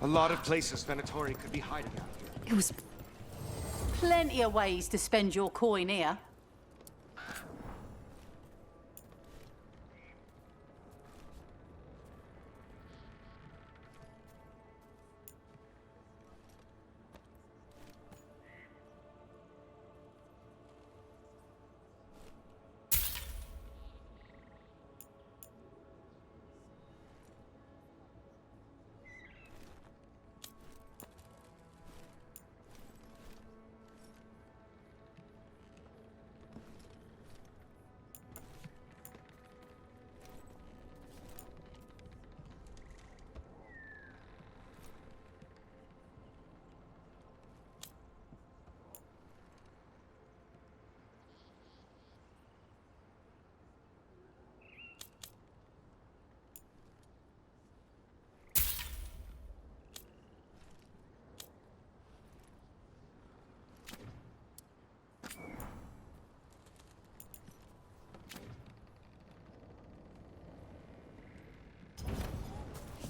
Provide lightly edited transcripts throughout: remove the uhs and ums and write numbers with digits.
A lot of places Venatori could be hiding out here. It was plenty of ways to spend your coin here.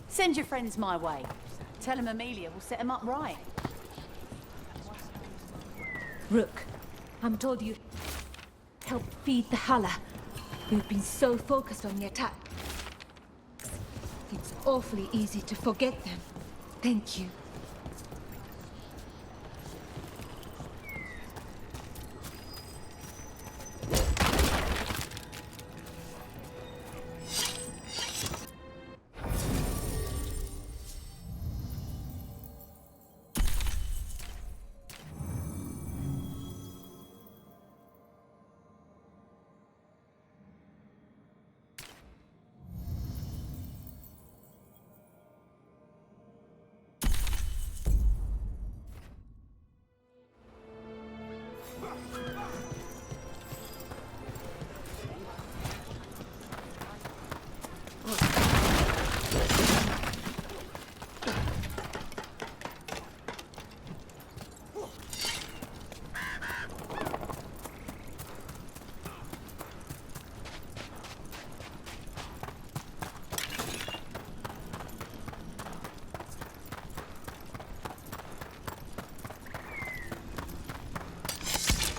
Send your friends my way. Tell them Amelia will set them up right. Rook, I'm told you helped feed the Hala. You've been so focused on the attack. It's awfully easy to forget them. Thank you.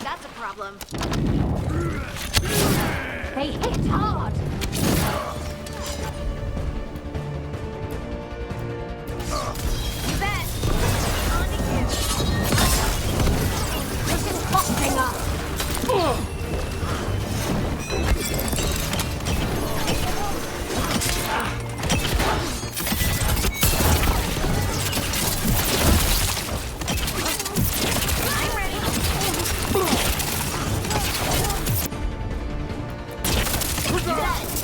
That's a problem. They hit hard! You bet! On to you! This is costing us! I'm ready! You bet!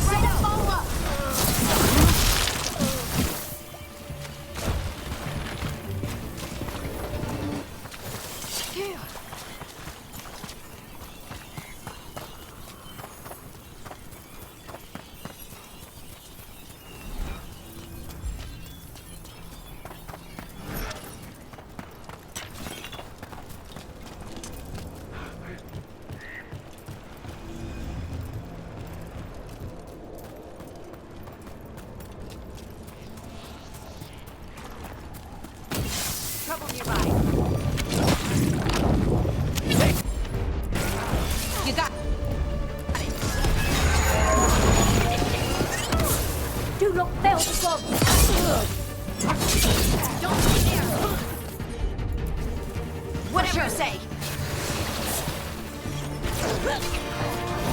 Right up, follow up! Trouble nearby. You got... Do look there, Bob! Don't stay there! Whatever you say!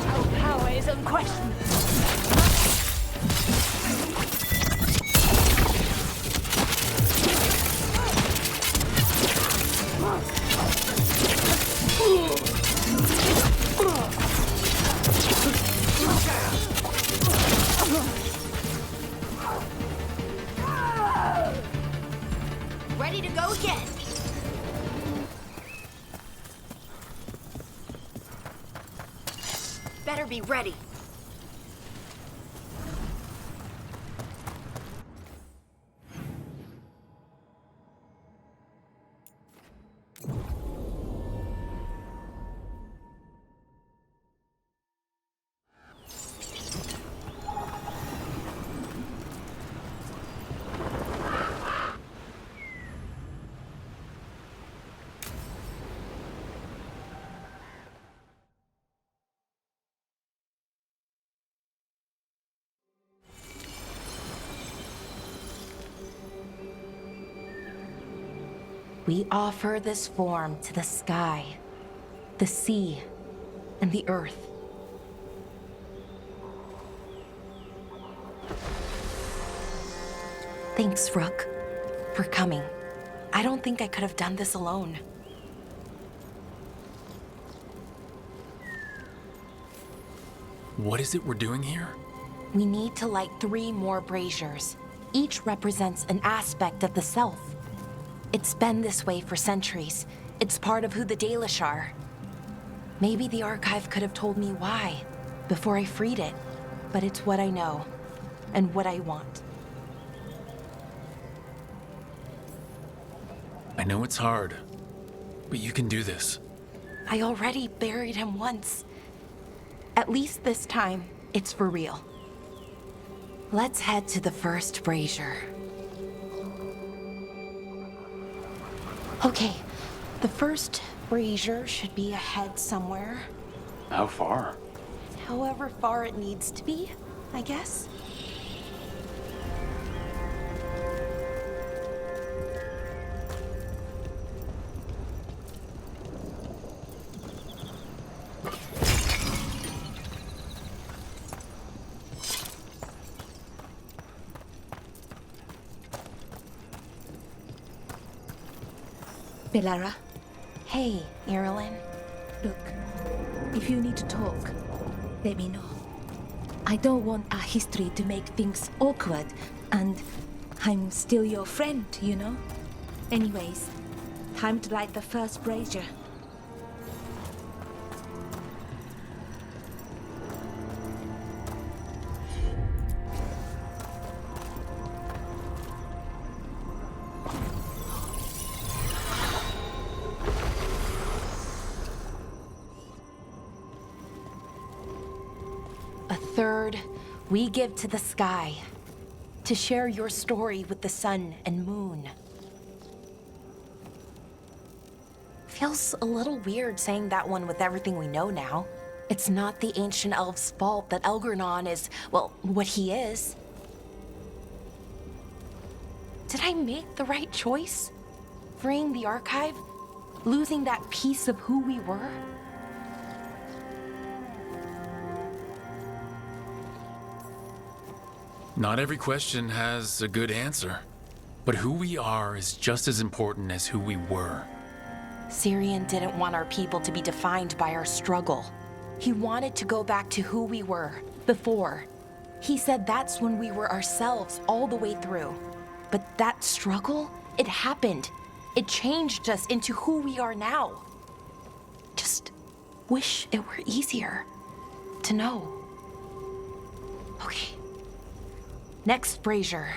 Our power is unquestioned. Ready to go again! be ready. We offer this form to the sky, the sea, and the earth. Thanks, Rook, for coming. I don't think I could have done this alone. What is it we're doing here? We need to light 3 more braziers. Each represents an aspect of the self. It's been this way for centuries. It's part of who the Dalish are. Maybe the archive could have told me why before I freed it, but it's what I know and what I want. I know it's hard, but you can do this. I already buried him once. At least this time, it's for real. Let's head to the first brazier. Okay, the first brazier should be ahead somewhere. How far? However far it needs to be, I guess. Belara, Hey, Irilyn. look, if you need to talk, let me know. I don't want our history to make things awkward, and I'm still your friend, you know? Anyways, time to light the first brazier. A third, we give to the sky, to share your story with the sun and moon. Feels a little weird saying that one with everything we know now. It's not the ancient elf's fault that Elgernon is, well, what he is. Did I make the right choice? Freeing the archive? Losing that piece of who we were? Not every question has a good answer, but who we are is just as important as who we were. Syrian didn't want our people to be defined by our struggle. He wanted to go back to who we were before. He said that's when we were ourselves all the way through. But that struggle, it happened. It changed us into who we are now. Just wish it were easier to know. Okay. Next brazier.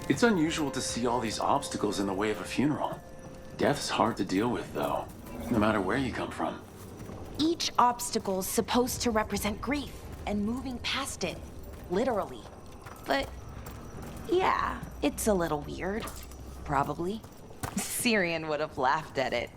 It's unusual to see all these obstacles in the way of a funeral. Death's hard to deal with, though, no matter where you come from. Each obstacle's supposed to represent grief and moving past it, literally. But yeah, it's a little weird. Probably. Syrian would have laughed at it.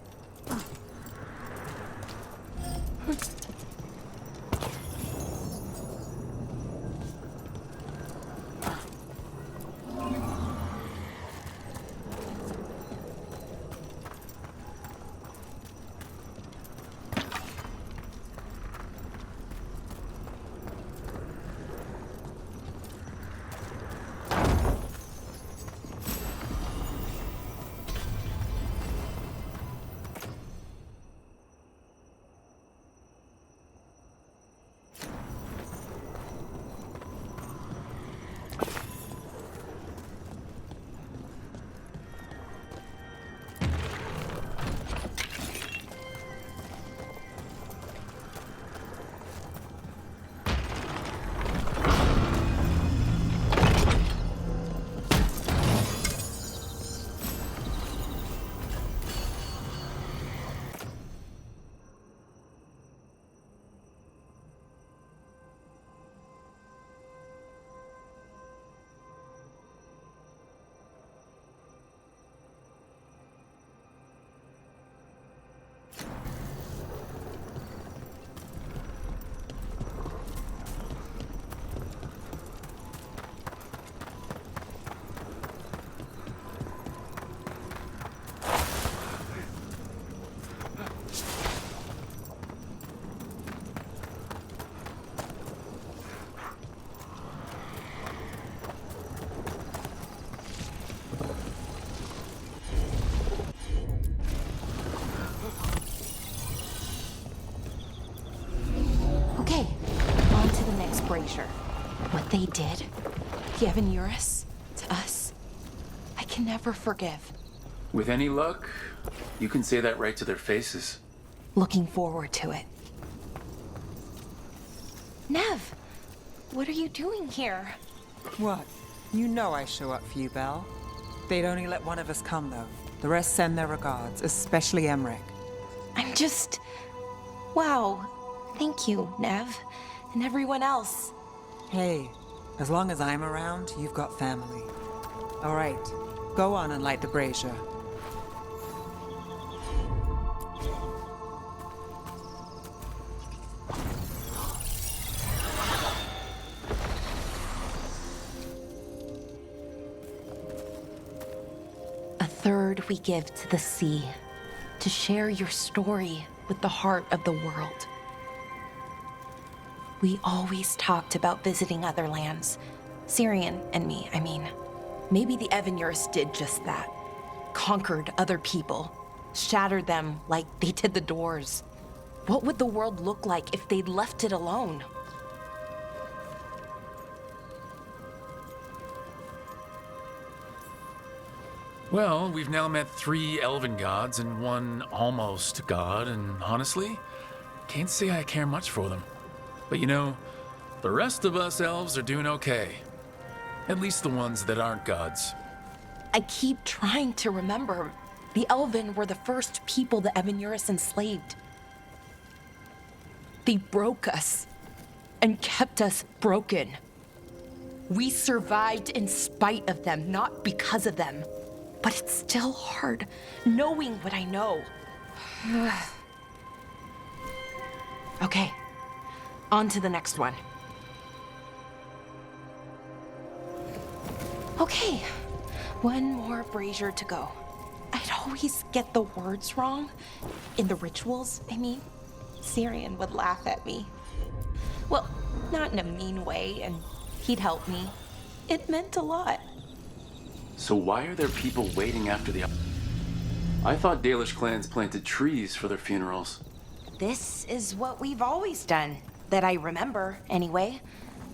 Brazier. What they did, the Avenuris, to us, I can never forgive. With any luck, you can say that right to their faces. Looking forward to it. Nev, what are you doing here? What? You know I show up for you, Belle. They'd only let one of us come, though. The rest send their regards, especially Emmerich. I'm just... Wow. Thank you, Nev. And everyone else. Hey, as long as I'm around, you've got family. All right, go on and light the brazier. A third we give to the sea, to share your story with the heart of the world. We always talked about visiting other lands. Syrian and me, I mean. Maybe the Avenuris did just that. Conquered other people. Shattered them like they did the Doors. What would the world look like if they'd left it alone? Well, we've now met 3 elven gods and 1 almost god, and honestly, can't say I care much for them. But you know, the rest of us elves are doing okay. At least the ones that aren't gods. I keep trying to remember. The Elven were the first people the Avenuris enslaved. They broke us and kept us broken. We survived in spite of them, not because of them. But it's still hard, knowing what I know. Okay, on to the next one. Okay, one more brazier to go. I'd always get the words wrong. In the rituals, I mean. Syrian would laugh at me. Well, not in a mean way, and he'd help me. It meant a lot. So why are there people waiting after the... I thought Dalish clans planted trees for their funerals. This is what we've always done, that I remember, anyway.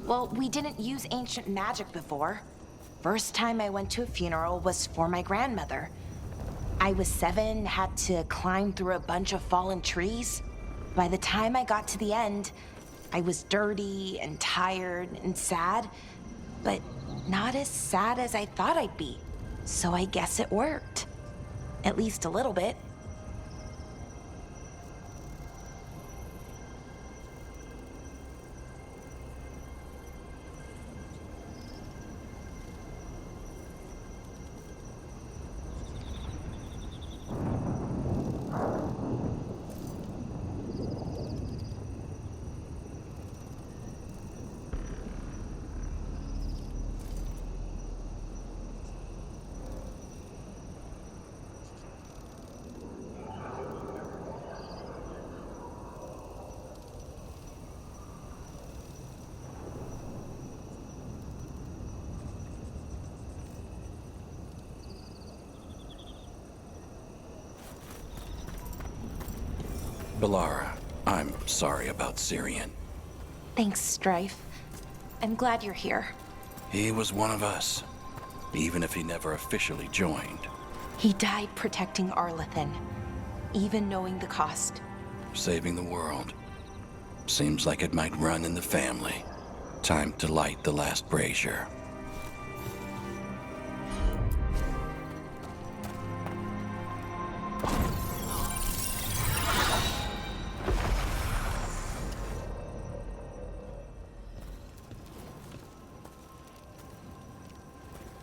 Well, we didn't use ancient magic before. First time I went to a funeral was for my grandmother. I was 7, had to climb through a bunch of fallen trees. By the time I got to the end, I was dirty and tired and sad, but not as sad as I thought I'd be. So I guess it worked. At least a little bit. Balara, I'm sorry about Syrian. Thanks, Strife. I'm glad you're here. He was one of us, even if he never officially joined. He died protecting Arlathan, even knowing the cost. Saving the world. Seems like it might run in the family. Time to light the last brazier.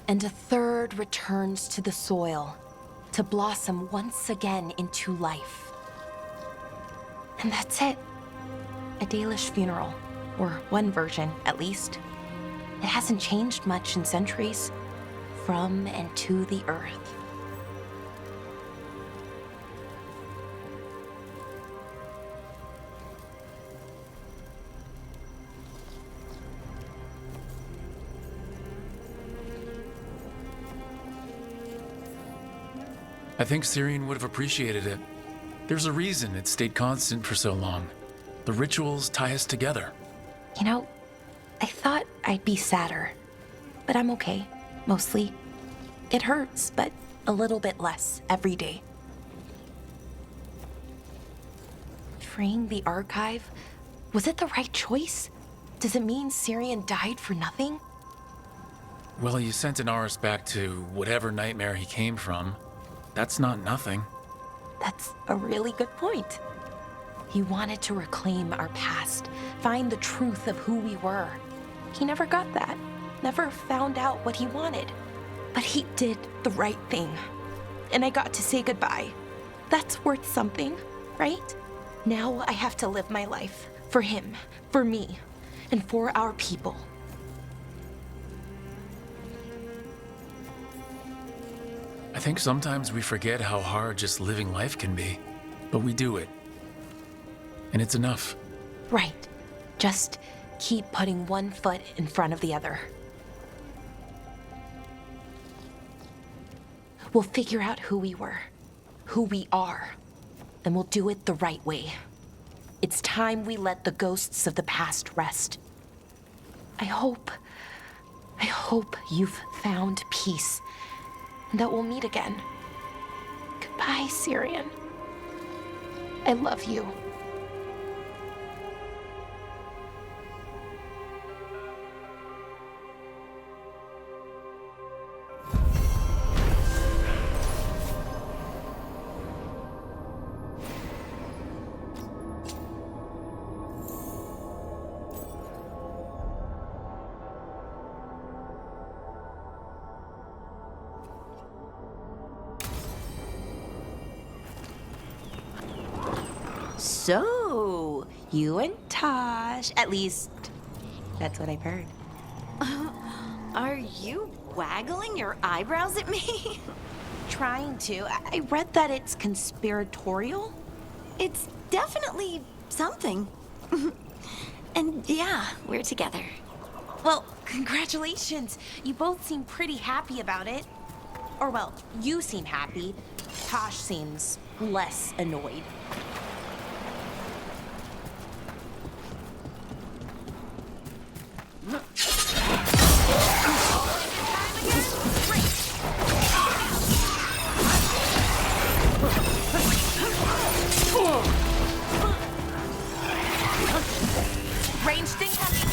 And a third returns to the soil, to blossom once again into life. And that's it. A Dalish funeral, or one version, at least. It hasn't changed much in centuries, from and to the earth. I think Syrian would have appreciated it. There's a reason it stayed constant for so long. The rituals tie us together. You know, I thought I'd be sadder, but I'm okay, mostly. It hurts, but a little bit less every day. Freeing the archive, was it the right choice? Does it mean Syrian died for nothing? Well, you sent Inaris back to whatever nightmare he came from. That's not nothing. That's a really good point. He wanted to reclaim our past, find the truth of who we were. He never got that, never found out what he wanted. But he did the right thing. And I got to say goodbye. That's worth something, right? Now I have to live my life for him, for me, and for our people. I think sometimes we forget how hard just living life can be, but we do it. And it's enough. Right. Just keep putting one foot in front of the other. We'll figure out who we were, who we are, and we'll do it the right way. It's time we let the ghosts of the past rest. I hope you've found peace and that we'll meet again. Goodbye, Syrian. I love you. So, you and Tosh, at least, that's what I've heard. Are you waggling your eyebrows at me? Trying to. I read that it's conspiratorial. It's definitely something. And yeah, we're together. Well, congratulations. You both seem pretty happy about it. Or, well, you seem happy. Tosh seems less annoyed. Ranged incoming.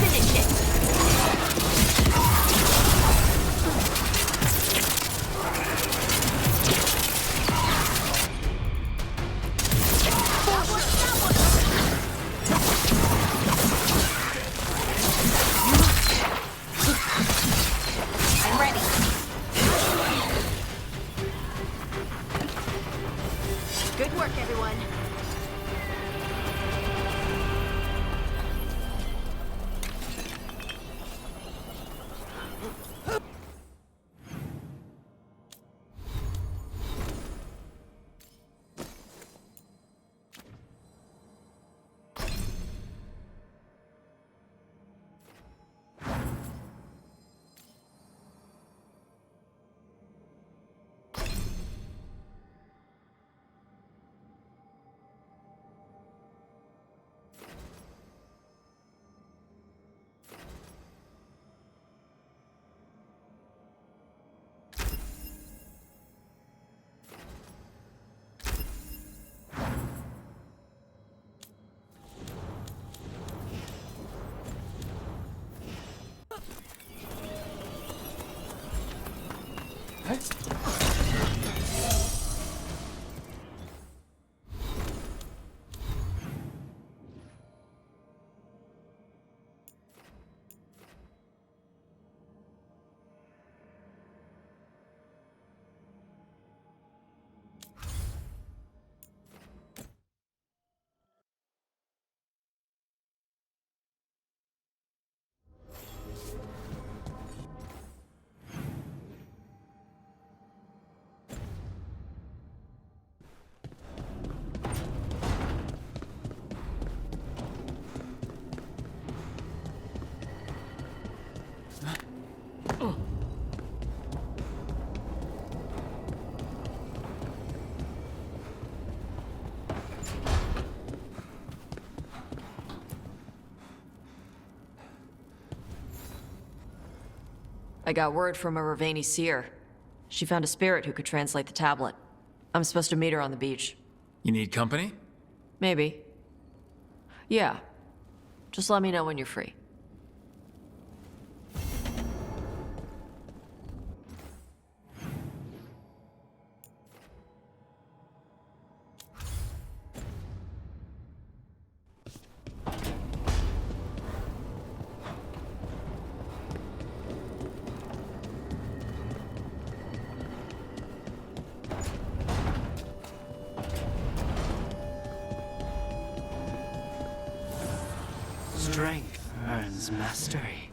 Finish it. I'm ready. Good work, everyone. I got word from a Ravani seer. She found a spirit who could translate the tablet. I'm supposed to meet her on the beach. You need company? Maybe. Yeah. Just let me know when you're free. Strength earns mastery.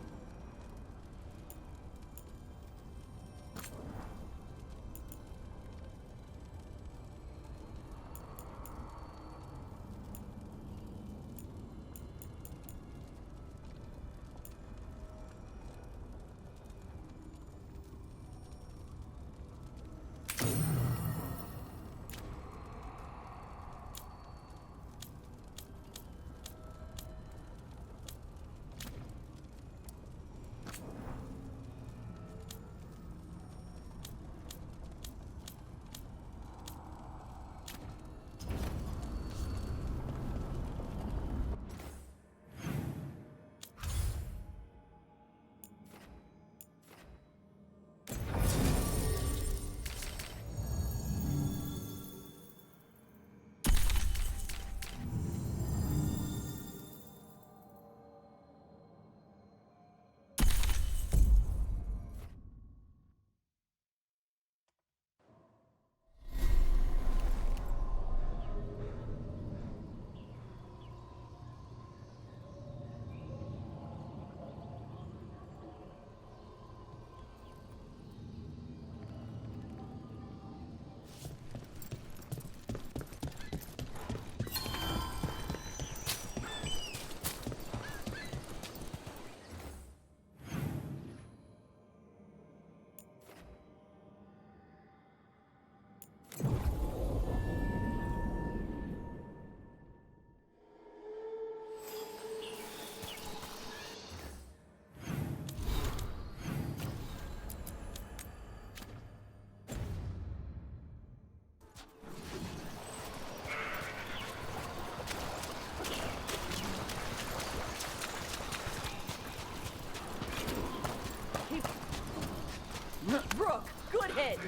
Rook, good hit.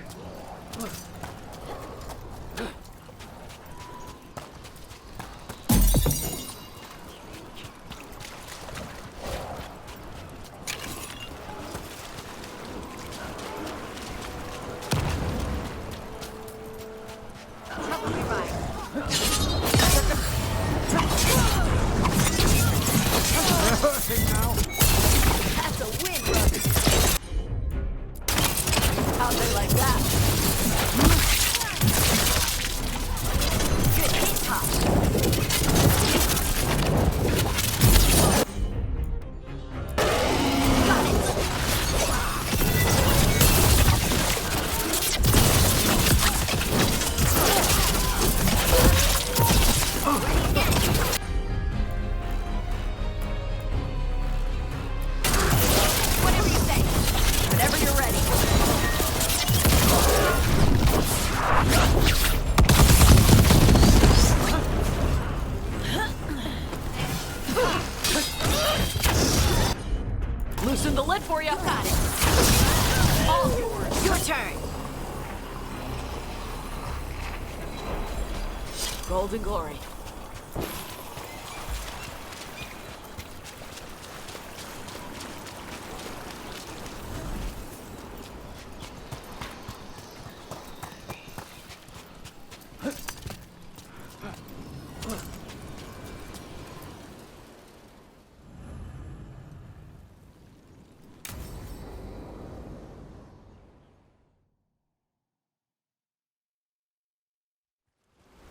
That's a win, Rook. How'd they like that? Good hit, Top. Got it. Whatever you say. Whenever you're ready. Loosen the lid for you. Got it. All yours. Your turn. Golden glory.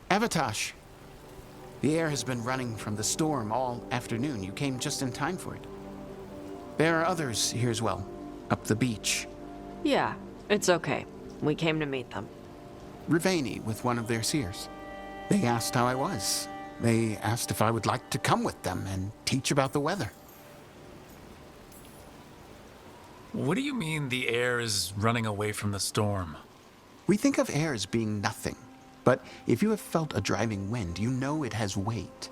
Avatosh. The air has been running from the storm all afternoon. You came just in time for it. There are others here as well, up the beach. Yeah, it's okay. We came to meet them. Ravani with one of their seers. They asked how I was. They asked if I would like to come with them and teach about the weather. What do you mean the air is running away from the storm? We think of air as being nothing, but if you have felt a driving wind, you know it has weight.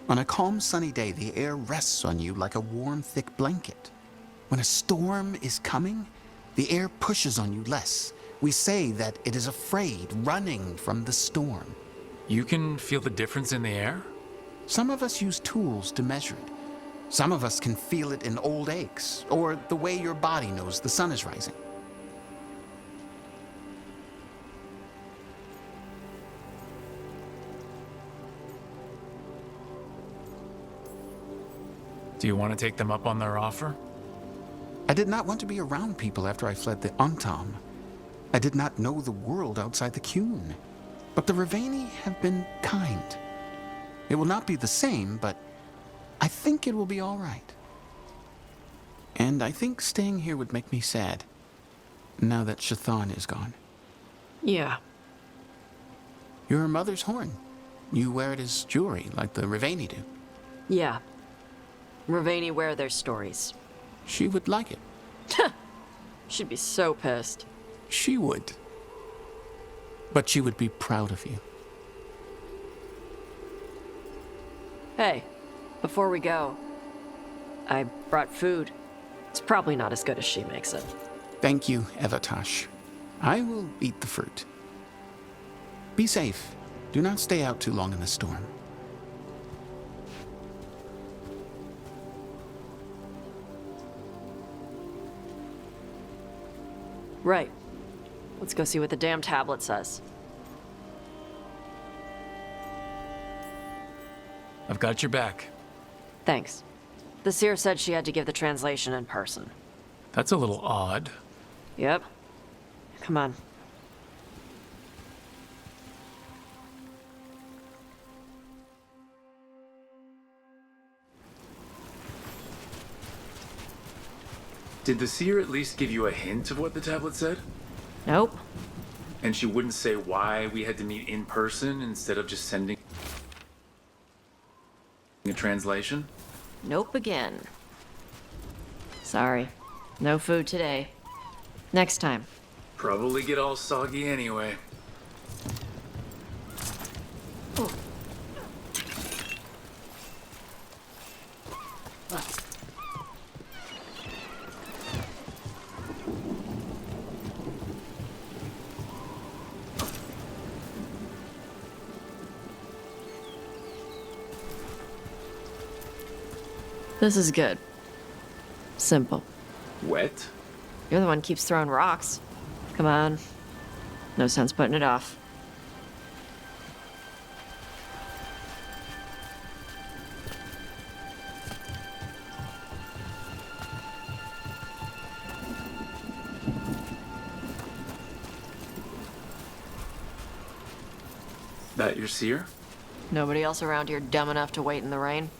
On a calm, sunny day, the air rests on you like a warm, thick blanket. When a storm is coming, the air pushes on you less. We say that it is afraid, running from the storm. You can feel the difference in the air? Some of us use tools to measure it. Some of us can feel it in old aches, or the way your body knows the sun is rising. Do you want to take them up on their offer? I did not want to be around people after I fled the Antam. I did not know the world outside the Qun. But the Raveni have been kind. It will not be the same, but I think it will be all right. And I think staying here would make me sad, now that Shathan is gone. Yeah. Your mother's horn. You wear it as jewelry, like the Raveni do. Yeah. Raveni wear their stories. She would like it. She'd be so pissed. She would. But she would be proud of you. Hey, before we go, I brought food. It's probably not as good as she makes it. Thank you, Evatash. I will eat the fruit. Be safe. Do not stay out too long in the storm. Right. Let's go see what the damn tablet says. I've got your back. Thanks. The seer said she had to give the translation in person. That's a little odd. Yep. Come on. Did the seer at least give you a hint of what the tablet said? Nope. And she wouldn't say why we had to meet in person instead of just sending a translation? Nope again. Sorry. No food today. Next time. Probably get all soggy anyway. This is good. Simple. Wet? You're the one who keeps throwing rocks. Come on. No sense putting it off. That your seer? Nobody else around here dumb enough to wait in the rain?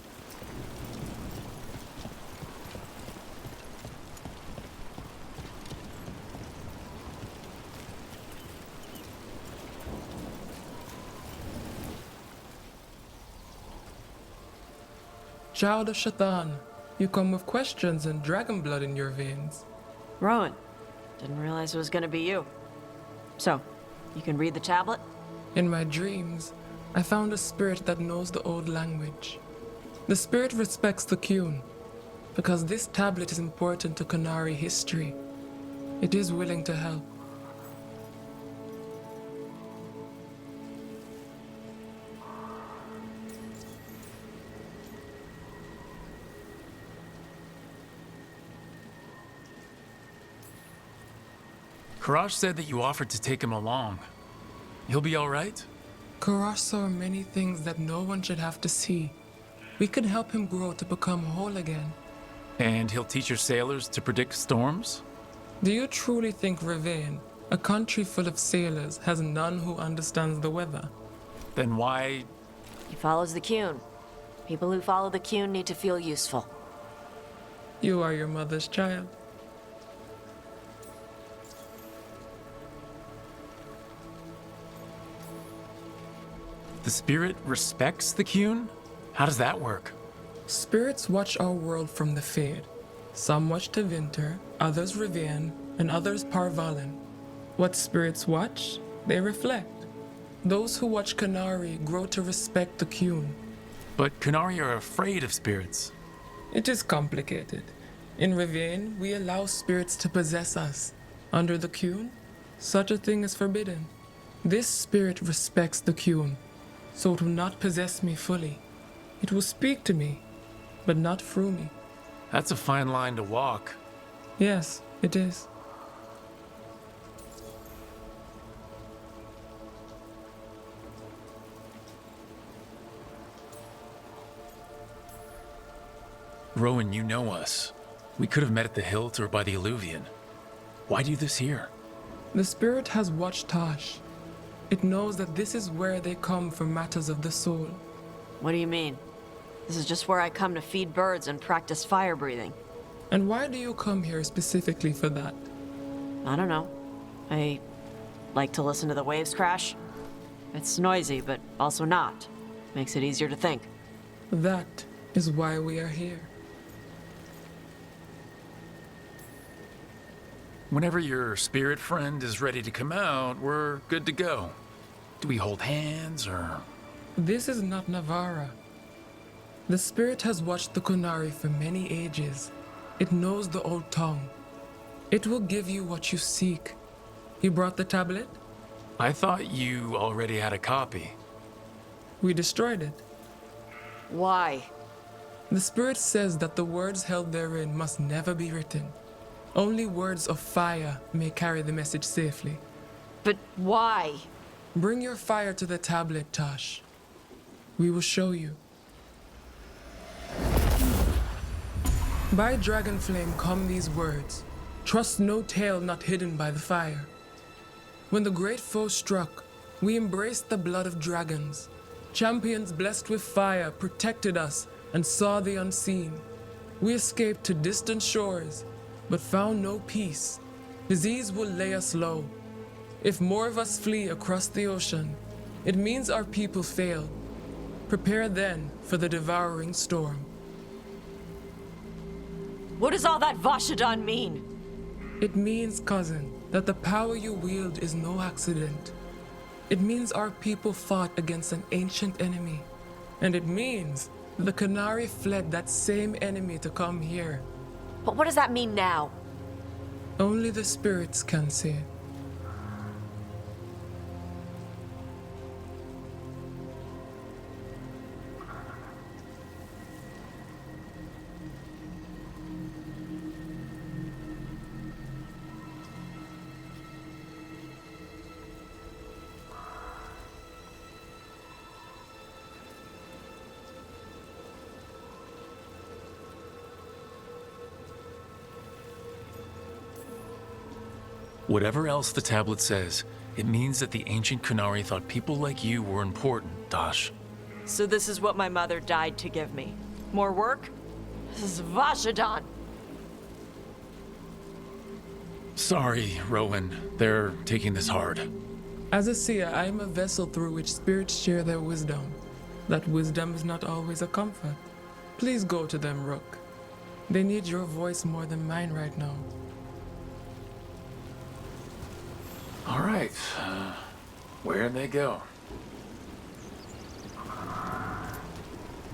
Child of Shatan, you come with questions and dragon blood in your veins. Rowan, didn't realize it was gonna be you. So, you can read the tablet? In my dreams, I found a spirit that knows the old language. The spirit respects the Qun, because this tablet is important to Qunari history. It is willing to help. Karash said that you offered to take him along. He'll be all right? Karash saw many things that no one should have to see. We could help him grow to become whole again. And he'll teach your sailors to predict storms? Do you truly think Ravane, a country full of sailors, has none who understands the weather? Then why... He follows the Qun. People who follow the Qun need to feel useful. You are your mother's child. The spirit respects the Qun? How does that work? Spirits watch our world from the Fade. Some watch to Winter, others Rivian, and others Parvalen. What spirits watch, they reflect. Those who watch Canary grow to respect the Qun. But Canary are afraid of spirits. It is complicated. In Rivian, we allow spirits to possess us. Under the Qun, such a thing is forbidden. This spirit respects the Qun, so it will not possess me fully. It will speak to me, but not through me. That's a fine line to walk. Yes, it is. Rowan, you know us. We could have met at the hilt or by the alluvion. Why do this here? The spirit has watched Tosh. It knows that this is where they come for matters of the soul. What do you mean? This is just where I come to feed birds and practice fire breathing. And why do you come here specifically for that? I don't know. I like to listen to the waves crash. It's noisy, but also not. Makes it easier to think. That is why we are here. Whenever your spirit friend is ready to come out, we're good to go. Do we hold hands, or...? This is not Navara. The spirit has watched the Kunari for many ages. It knows the old tongue. It will give you what you seek. You brought the tablet? I thought you already had a copy. We destroyed it. Why? The spirit says that the words held therein must never be written. Only words of fire may carry the message safely. But why? Bring your fire to the tablet, Tosh. We will show you. By dragon flame come these words. Trust no tale not hidden by the fire. When the great foe struck, we embraced the blood of dragons. Champions blessed with fire protected us and saw the unseen. We escaped to distant shores, but found no peace. Disease will lay us low. If more of us flee across the ocean, it means our people failed. Prepare then for the devouring storm. What does all that Vashadan mean? It means, cousin, that the power you wield is no accident. It means our people fought against an ancient enemy. And it means the Canary fled that same enemy to come here. But what does that mean now? Only the spirits can say it. Whatever else the tablet says, it means that the ancient Kunari thought people like you were important, Tosh. So this is what my mother died to give me. More work? This is Vashadan. Sorry, Rowan. They're taking this hard. As a seer, I am a vessel through which spirits share their wisdom. That wisdom is not always a comfort. Please go to them, Rook. They need your voice more than mine right now. All right. Where'd they go?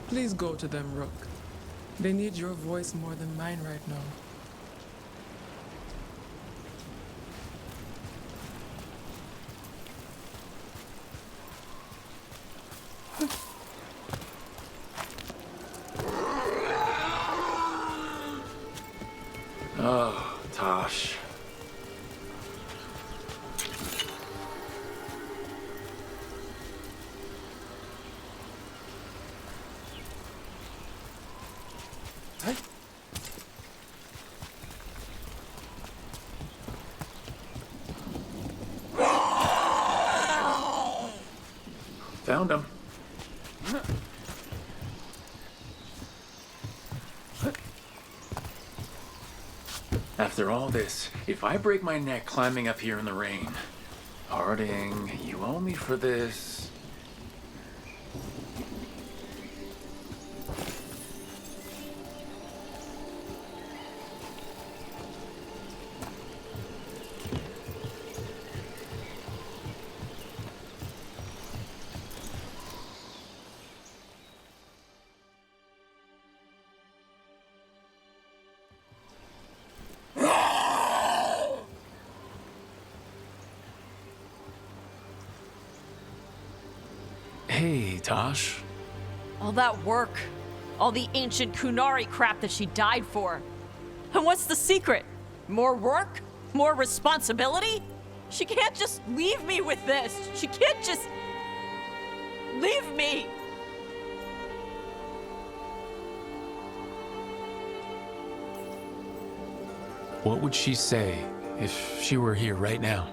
Please go to them, Rook. They need your voice more than mine right now. Oh, Tosh. Found him. After all this, if I break my neck climbing up here in the rain, Harding, you owe me for this. Hey, Tosh. All that work, all the ancient Kunari crap that she died for. And what's the secret? More work? More responsibility? She can't just leave me with this. She can't just leave me. What would she say if she were here right now?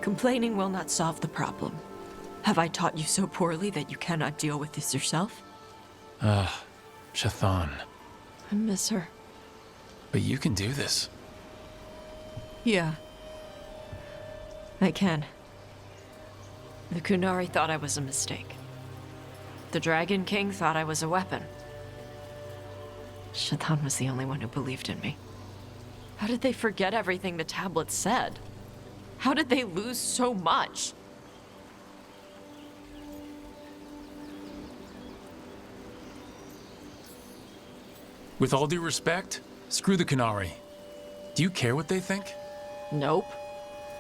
Complaining will not solve the problem. Have I taught you so poorly that you cannot deal with this yourself? Shathan. I miss her. But you can do this. Yeah. I can. The Kunari thought I was a mistake. The Dragon King thought I was a weapon. Shathan was the only one who believed in me. How did they forget everything the tablet said? How did they lose so much? With all due respect, screw the Kunari. Do you care what they think? Nope.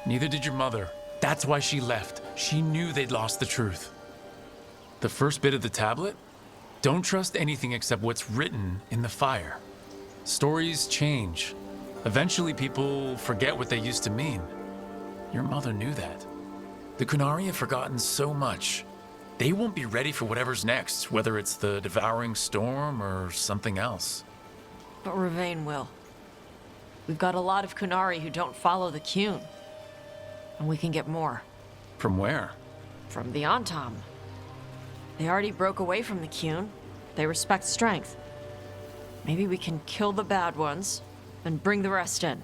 Neither did your mother. That's why she left. She knew they'd lost the truth. The first bit of the tablet? Don't trust anything except what's written in the fire. Stories change. Eventually people forget what they used to mean. Your mother knew that. The Kunari have forgotten so much. They won't be ready for whatever's next, whether it's the devouring storm or something else. But Ravain will. We've got a lot of Kunari who don't follow the Qun. And we can get more. From where? From the Antam. They already broke away from the Qun. They respect strength. Maybe we can kill the bad ones and bring the rest in.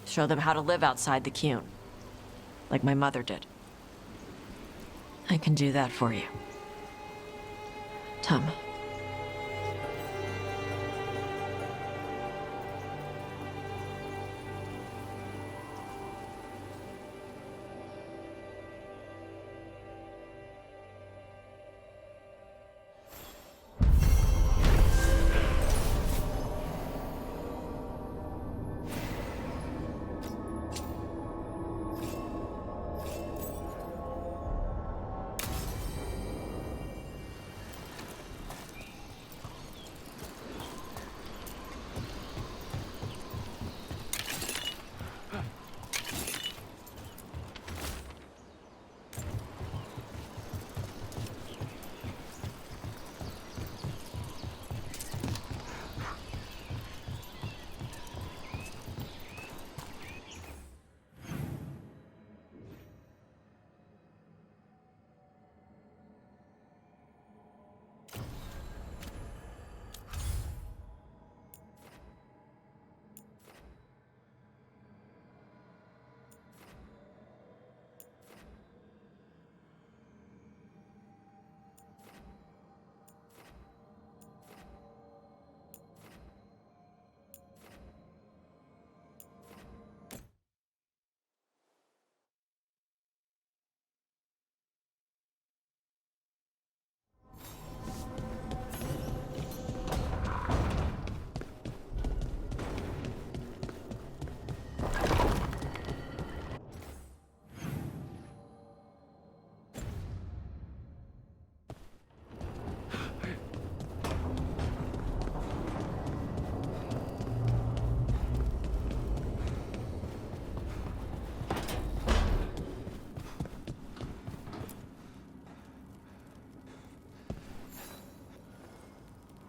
Show them how to live outside the Qun. Like my mother did. I can do that for you. Tom.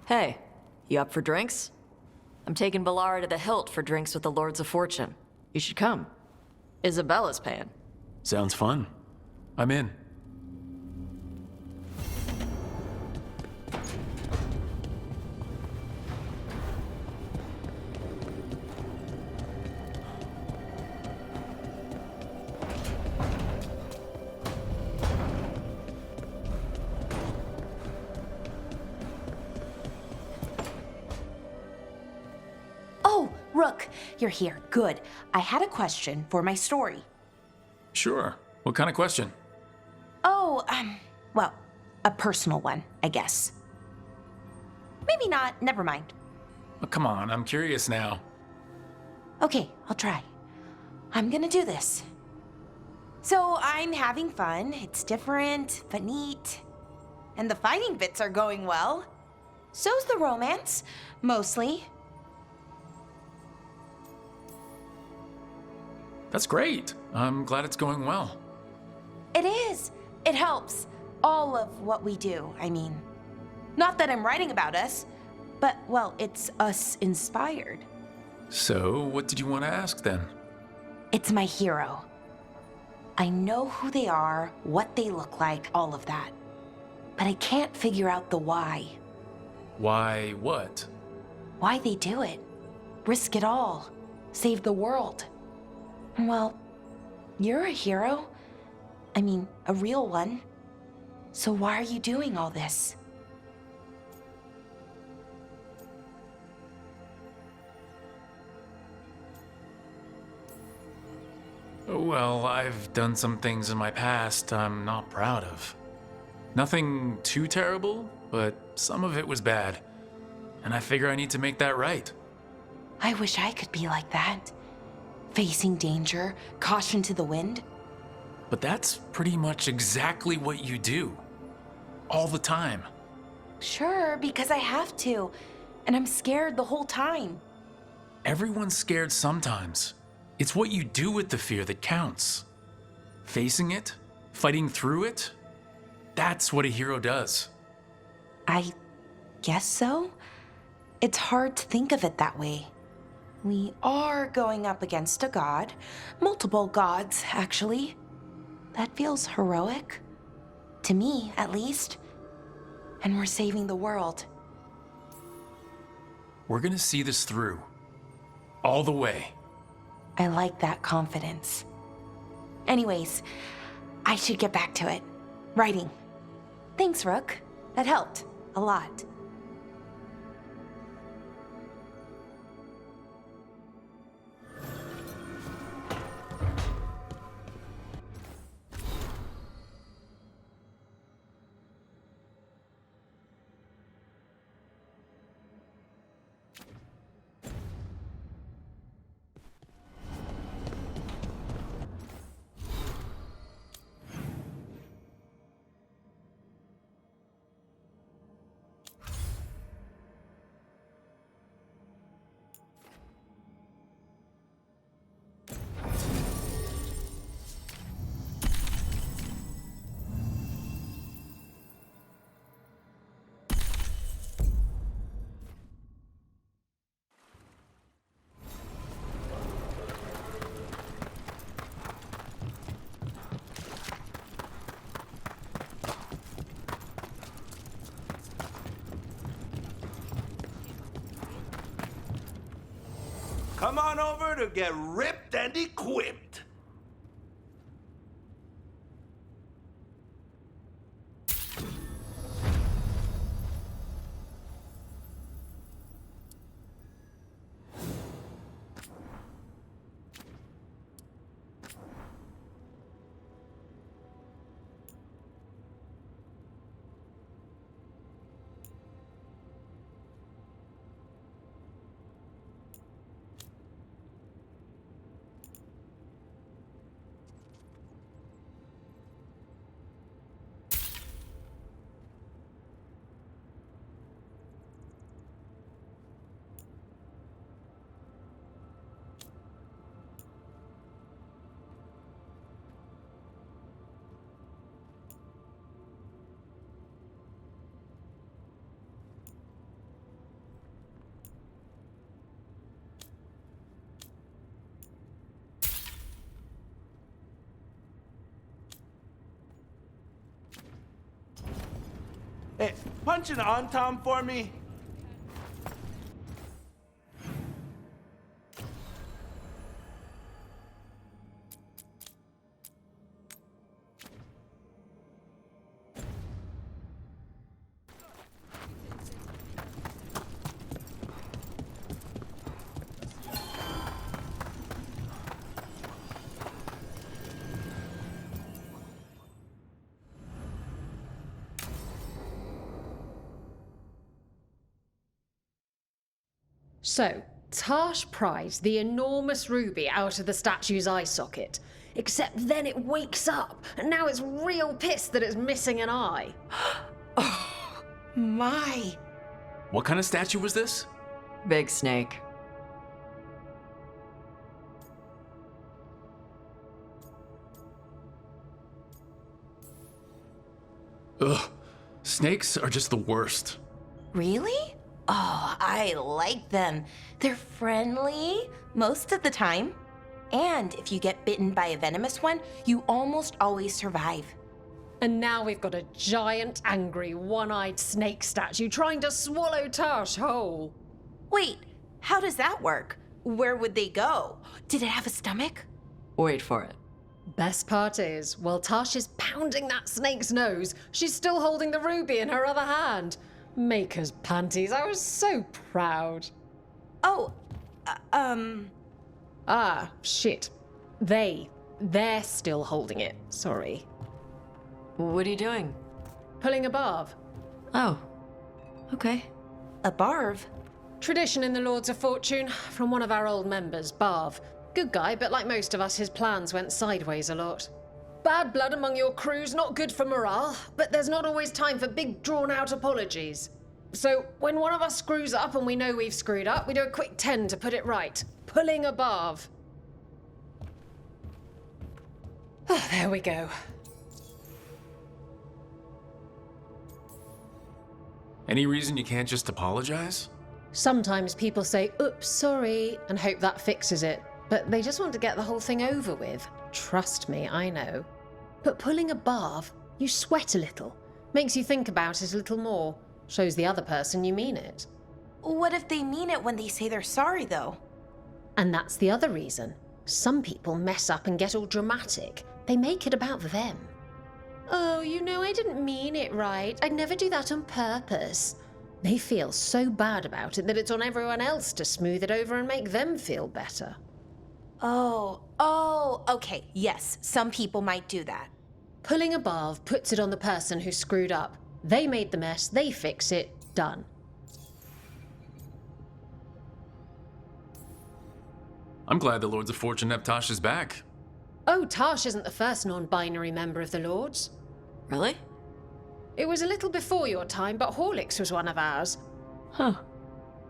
Hey, you up for drinks? I'm taking Balara to the Hilt for drinks with the Lords of Fortune. You should come. Isabella's paying. Sounds fun. I'm in. Rook, you're here. Good. I had a question for my story. Sure. What kind of question? Oh, well, a personal one, I guess. Maybe not. Never mind. Oh, come on, I'm curious now. Okay, I'll try. I'm gonna do this. So I'm having fun. It's different, but neat. and the fighting bits are going well. So's the romance, mostly. That's great. I'm glad it's going well. It is. It helps. All of what we do, I mean. Not that I'm writing about us, but, well, it's us inspired. So, what did you want to ask then? It's my hero. I know who they are, what they look like, all of that. But I can't figure out the why. Why what? Why they do it. Risk it all. Save the world. Well, you're a hero. I mean, a real one. So why are you doing all this? Well, I've done some things in my past I'm not proud of. Nothing too terrible, but some of it was bad. And I figure I need to make that right. I wish I could be like that. Facing danger, caution to the wind. But that's pretty much exactly what you do. All the time. Sure, because I have to. And I'm scared the whole time. Everyone's scared sometimes. It's what you do with the fear that counts. Facing it, fighting through it, that's what a hero does. I guess so. It's hard to think of it that way. We are going up against a god. Multiple gods, actually. That feels heroic. To me, at least. And we're saving the world. We're gonna see this through. All the way. I like that confidence. Anyways, I should get back to it. Writing. Thanks, Rook. That helped. A lot. Come on over to get ripped and equipped. Hey, punch an on Tom for me. So, Tash pries the enormous ruby out of the statue's eye socket. Except then it wakes up, and now it's real pissed that it's missing an eye. My. What kind of statue was this? Big snake. Ugh. Snakes are just the worst. Really? Oh, I like them. They're friendly most of the time. And if you get bitten by a venomous one, you almost always survive. And now we've got a giant, angry, one-eyed snake statue trying to swallow Tash whole. Wait, how does that work? Where would they go? Did it have a stomach? Wait for it. Best part is, while Tash is pounding that snake's nose, she's still holding the ruby in her other hand. Maker's panties, I was so proud. Oh, Ah, shit. They're still holding it, sorry. What are you doing? Pulling a barb. Oh, okay. A barv? Tradition in the Lords of Fortune, from one of our old members, Barv. Good guy, but like most of us, his plans went sideways a lot. Bad blood among your crew's not good for morale, but there's not always time for big, drawn-out apologies. So, when one of us screws up and we know we've screwed up, we do a quick 10 to put it right. Pulling a barv. Oh, there we go. Any reason you can't just apologize? Sometimes people say, oops, sorry, and hope that fixes it. But they just want to get the whole thing over with. Trust me, I know. But pulling a barv, you sweat a little. Makes you think about it a little more. Shows the other person you mean it. What if they mean it when they say they're sorry, though? And that's the other reason. Some people mess up and get all dramatic. They make it about them. Oh, you know, I didn't mean it right. I'd never do that on purpose. They feel so bad about it that it's on everyone else to smooth it over and make them feel better. Oh, okay, yes, some people might do that. Pulling a barv puts it on the person who screwed up. They made the mess, they fix it, done. I'm glad the Lords of Fortune have Tasha's back. Oh, Tash isn't the first non-binary member of the Lords. Really? It was a little before your time, but Horlicks was one of ours. Huh.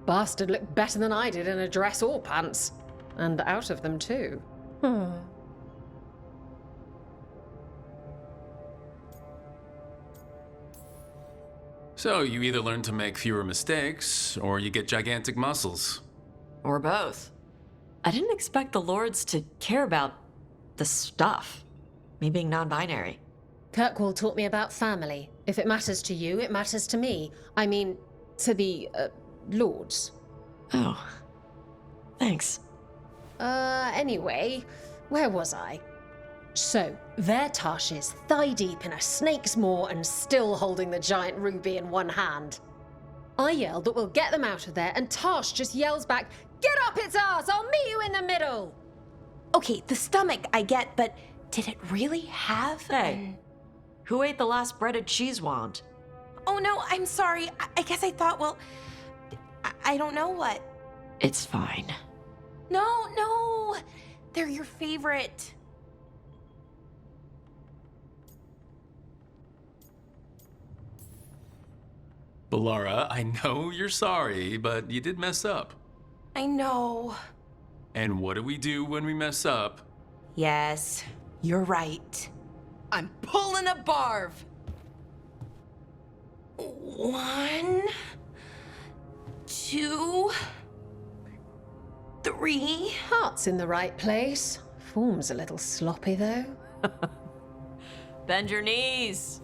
Bastard looked better than I did in a dress or pants. And out of them, too. So you either learn to make fewer mistakes, or you get gigantic muscles. Or both. I didn't expect the Lords to care about the stuff. Me being non-binary. Kirkwall taught me about family. If it matters to you, it matters to me. I mean, to the, Lords. Oh. Thanks. Anyway, where was I? So, there Tash is, thigh-deep in a snake's maw and still holding the giant ruby in one hand. I yelled that we'll get them out of there, and Tash just yells back, "Get up its ass! I'll meet you in the middle!" Okay, the stomach I get, but did it really have Hey, who ate the last breaded cheese wand? Oh no, I'm sorry. I guess I thought, well, I don't know what. It's fine. No, they're your favorite. Balara, I know you're sorry, but you did mess up. I know. And what do we do when we mess up? Yes, you're right. I'm pulling a barv. 1, 2, 3. Heart's in the right place. Form's a little sloppy, though. Bend your knees.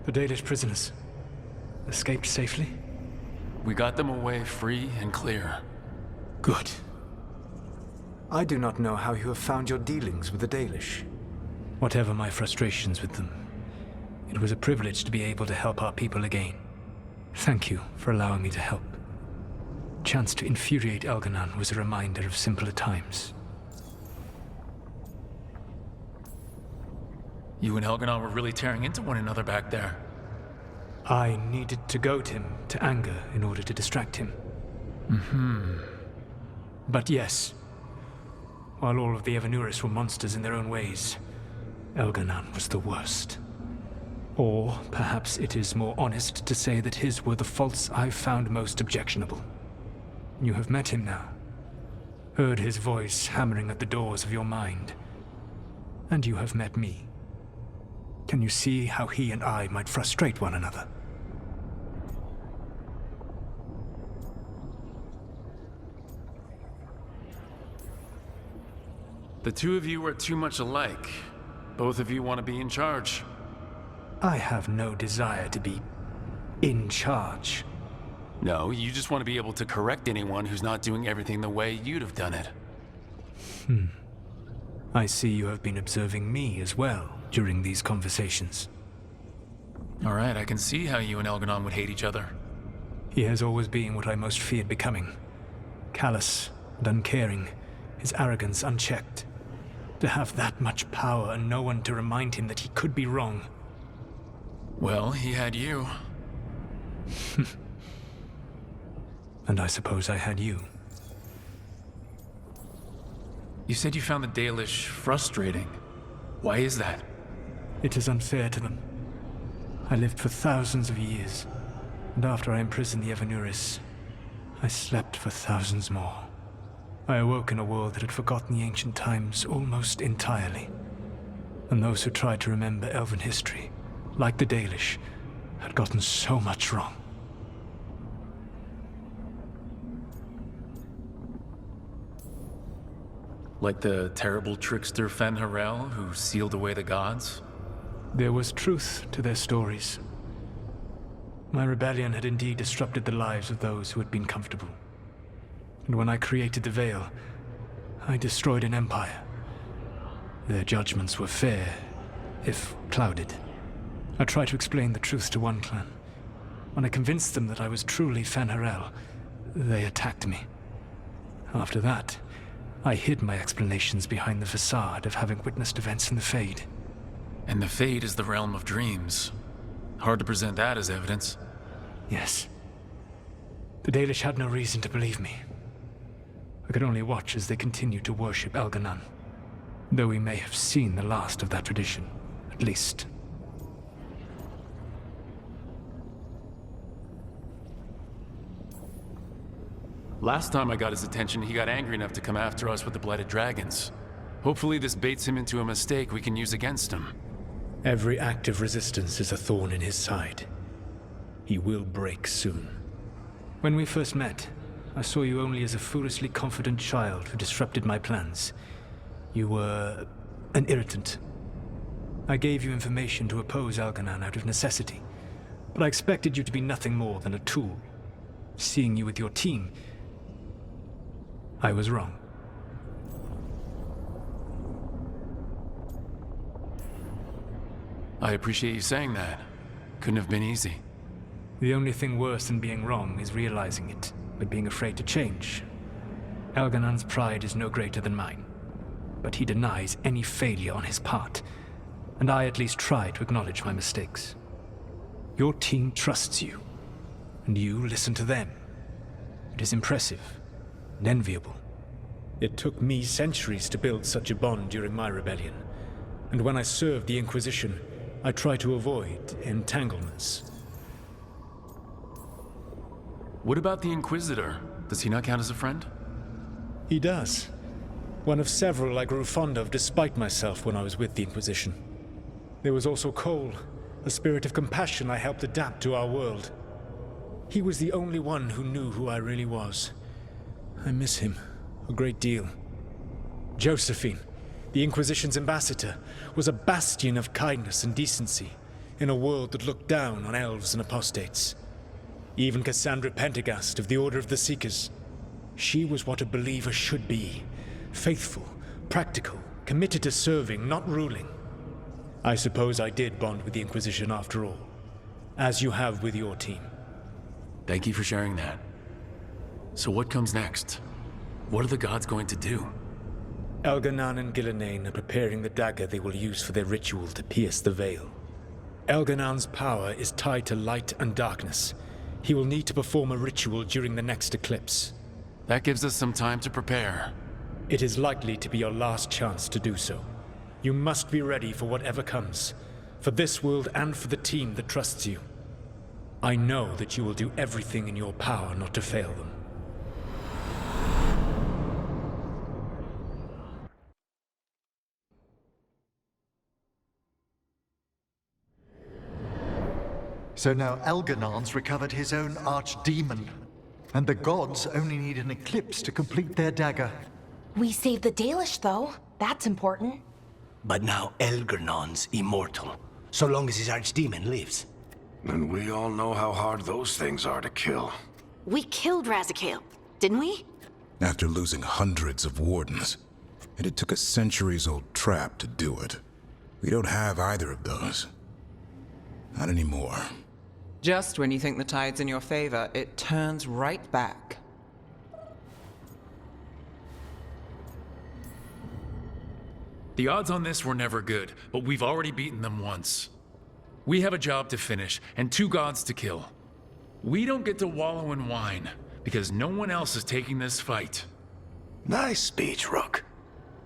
The Dalish prisoners escaped safely? We got them away free and clear. Good. I do not know how you have found your dealings with the Dalish. Whatever my frustrations with them, it was a privilege to be able to help our people again. Thank you for allowing me to help. Chance to infuriate Elganon was a reminder of simpler times. You and Elganon were really tearing into one another back there. I needed to goad him to anger in order to distract him. But yes, while all of the Evanuris were monsters in their own ways, Elganon was the worst. Or perhaps it is more honest to say that his were the faults I found most objectionable. You have met him now, heard his voice hammering at the doors of your mind, and you have met me. Can you see how he and I might frustrate one another? The two of you are too much alike. Both of you want to be in charge. I have no desire to be in charge. No, you just want to be able to correct anyone who's not doing everything the way you'd have done it. I see you have been observing me as well during these conversations. All right, I can see how you and Elganon would hate each other. He has always been what I most feared becoming. Callous and uncaring, his arrogance unchecked. To have that much power and no one to remind him that he could be wrong. Well, he had you. And I suppose I had you. You said you found the Dalish frustrating. Why is that? It is unfair to them. I lived for thousands of years, and after I imprisoned the Evanuris, I slept for thousands more. I awoke in a world that had forgotten the ancient times almost entirely. And those who tried to remember Elven history, like the Dalish, had gotten so much wrong. Like the terrible trickster Fen'Harel who sealed away the gods? There was truth to their stories. My rebellion had indeed disrupted the lives of those who had been comfortable. And when I created the Veil, I destroyed an empire. Their judgments were fair, if clouded. I tried to explain the truth to one clan. When I convinced them that I was truly Fen'Harel, they attacked me. After that, I hid my explanations behind the facade of having witnessed events in the Fade. And the Fade is the realm of dreams. Hard to present that as evidence. Yes. The Dalish had no reason to believe me. I could only watch as they continued to worship Elganon, though we may have seen the last of that tradition, at least. Last time I got his attention, he got angry enough to come after us with the Blighted Dragons. Hopefully this baits him into a mistake we can use against him. Every act of resistance is a thorn in his side. He will break soon. When we first met, I saw you only as a foolishly confident child who disrupted my plans. You were an irritant. I gave you information to oppose Elganon out of necessity, but I expected you to be nothing more than a tool. Seeing you with your team, I was wrong. I appreciate you saying that. Couldn't have been easy. The only thing worse than being wrong is realizing it, but being afraid to change. Elganon's pride is no greater than mine, but he denies any failure on his part, and I at least try to acknowledge my mistakes. Your team trusts you, and you listen to them. It is impressive and enviable. It took me centuries to build such a bond during my rebellion, and when I served the Inquisition, I tried to avoid entanglements. What about the Inquisitor? Does he not count as a friend? He does. One of several I grew fond of despite myself when I was with the Inquisition. There was also Cole, a spirit of compassion I helped adapt to our world. He was the only one who knew who I really was. I miss him a great deal. Josephine, the Inquisition's ambassador, was a bastion of kindness and decency. in a world that looked down on elves and apostates. Even Cassandra Pendergast of the Order of the Seekers. She was what a believer should be. Faithful, practical, committed to serving, not ruling. I suppose I did bond with the Inquisition after all, as you have with your team. Thank you for sharing that. So what comes next? What are the gods going to do? Elganan and Gillenane are preparing the dagger they will use for their ritual to pierce the veil. Elganan's power is tied to light and darkness. He will need to perform a ritual during the next eclipse. That gives us some time to prepare. It is likely to be your last chance to do so. You must be ready for whatever comes, for this world and for the team that trusts you. I know that you will do everything in your power not to fail them. So now Elganan's recovered his own archdemon, and the gods only need an eclipse to complete their dagger. We saved the Dalish, though. That's important. But now Elganan's immortal, so long as his archdemon lives. And we all know how hard those things are to kill. We killed Razikale, didn't we? After losing hundreds of wardens, and it took a centuries-old trap to do it. We don't have either of those. Not anymore. Just when you think the tide's in your favor, it turns right back. The odds on this were never good, but we've already beaten them once. We have a job to finish, and 2 gods to kill. We don't get to wallow in wine, because no one else is taking this fight. Nice speech, Rook.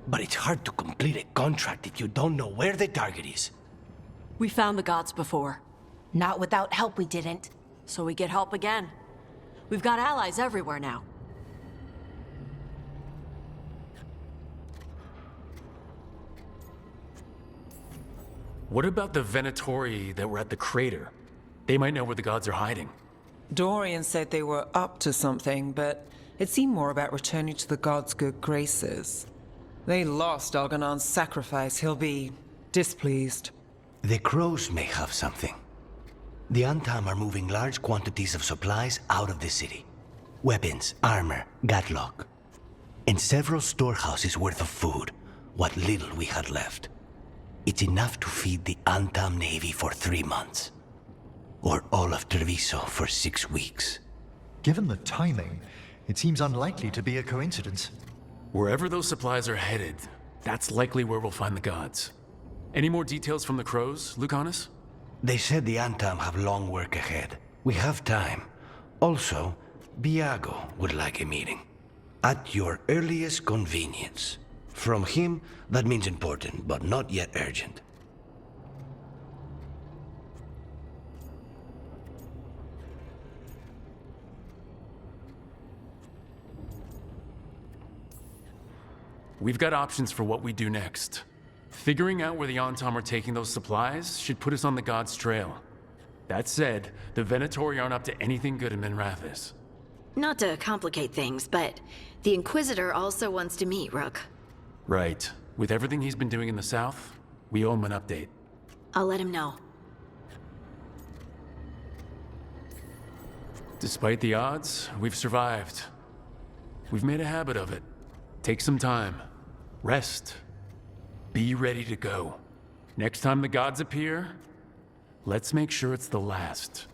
But it's hard to complete a contract if you don't know where the target is. We found the gods before. Not without help, we didn't. So we get help again. We've got allies everywhere now. What about the Venatori that were at the crater? They might know where the gods are hiding. Dorian said they were up to something, but it seemed more about returning to the gods' good graces. They lost Elganan's sacrifice. He'll be displeased. The crows may have something. The Antam are moving large quantities of supplies out of the city. Weapons, armor, gatlock. And several storehouses worth of food, what little we had left. It's enough to feed the Antam Navy for 3 months. Or all of Treviso for 6 weeks. Given the timing, it seems unlikely to be a coincidence. Wherever those supplies are headed, that's likely where we'll find the gods. Any more details from the crows, Lucanus? They said the Antam have long work ahead. We have time. Also, Biago would like a meeting. At your earliest convenience. From him, that means important, but not yet urgent. We've got options for what we do next. Figuring out where the Antam are taking those supplies should put us on the gods' trail. That said, the Venatori aren't up to anything good in Minrathis. Not to complicate things, but the Inquisitor also wants to meet Rook. Right. With everything he's been doing in the south, we owe him an update. I'll let him know. Despite the odds, we've survived. We've made a habit of it. Take some time. Rest. Be ready to go. Next time the gods appear, let's make sure it's the last.